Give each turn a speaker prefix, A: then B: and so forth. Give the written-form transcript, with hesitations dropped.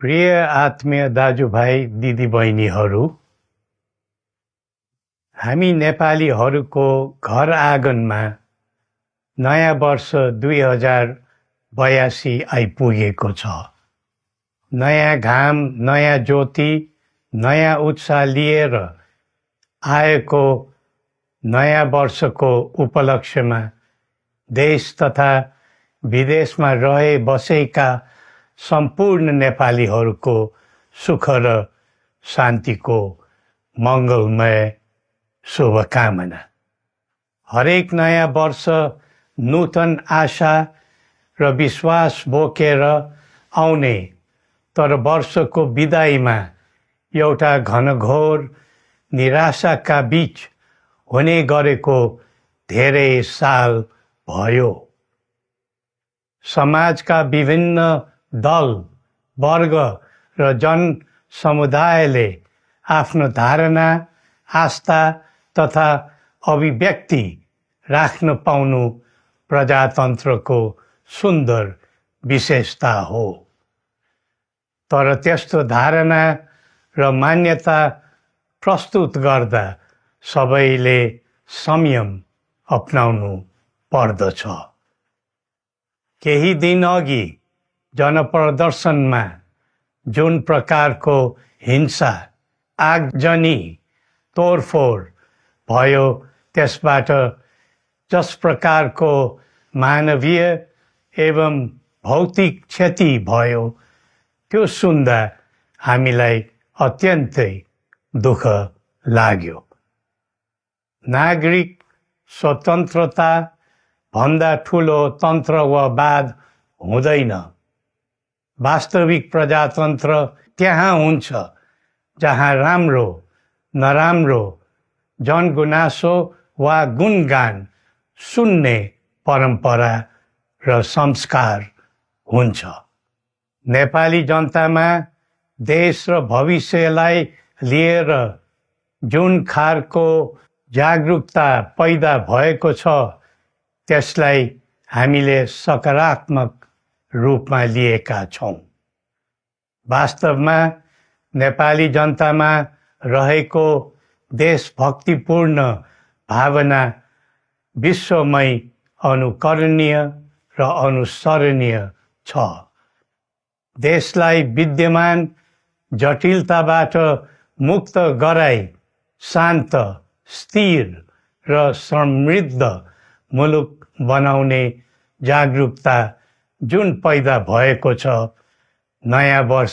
A: प्रिय आत्मीय दाजुभाइ दिदीबहिनीहरू, हामी नेपालीहरूको घर आँगनमा नयाँ वर्ष 2082 आइपुगेको छ। नयाँ घाम, नयाँ ज्योति, नयाँ उत्साह लिएर आएको नयाँ वर्षको उपलक्ष्यमा देश तथा विदेशमा रहे बसेका सम्पूर्ण नेपालीहरूको सुख र शान्तिको मङ्गलमय शुभकामना। हरेक नयाँ वर्ष नूतन आशा र विश्वास बोकेर आउने, तर वर्षको बिदाईमा एउटा घनघोर निराशाका बीच हुने गरेको धेरै साल भयो। समाजका विभिन्न दल, वर्ग र जन समुदायले आफ्नो धारणा, आस्था तथा अभिव्यक्ति राख्न पाउनु प्रजातन्त्रको सुन्दर विशेषता हो। तर त्यस्तो धारणा र मान्यता प्रस्तुत गर्दा सबैले संयम अपनाउनु पर्दछ। केही दिन अघि जनप्रदर्शनमा जुन प्रकारको हिंसा, आगजनी, तोडफोड भयो, त्यसबाट जस प्रकारको मानवीय एवं भौतिक क्षति भयो, त्यो सुन्दा हामीलाई अत्यन्तै दुःख लाग्यो। नागरिक स्वतन्त्रता भन्दा ठुलो तन्त्रवाद हुँदैन। वास्तविक प्रजातन्त्र त्यहाँ हुन्छ जहाँ राम्रो, नराम्रो, जनगुनासो वा गुणगान सुन्ने परम्परा र संस्कार हुन्छ। नेपाली जनतामा देश र भविष्यलाई लिएर जुन खालको जागरुकता पैदा भएको छ, त्यसलाई हामीले सकारात्मक रूपमा लिएका छौँ। वास्तवमा नेपाली जनतामा रहेको देशभक्तिपूर्ण भावना विश्वमै अनुकरणीय र अनुसरणीय छ। देशलाई विद्यमान जटिलताबाट मुक्त गराई शान्त, स्थिर र समृद्ध मुलुक बनाउने जागरुकता जुन पैदा भएको छ, नयाँ वर्ष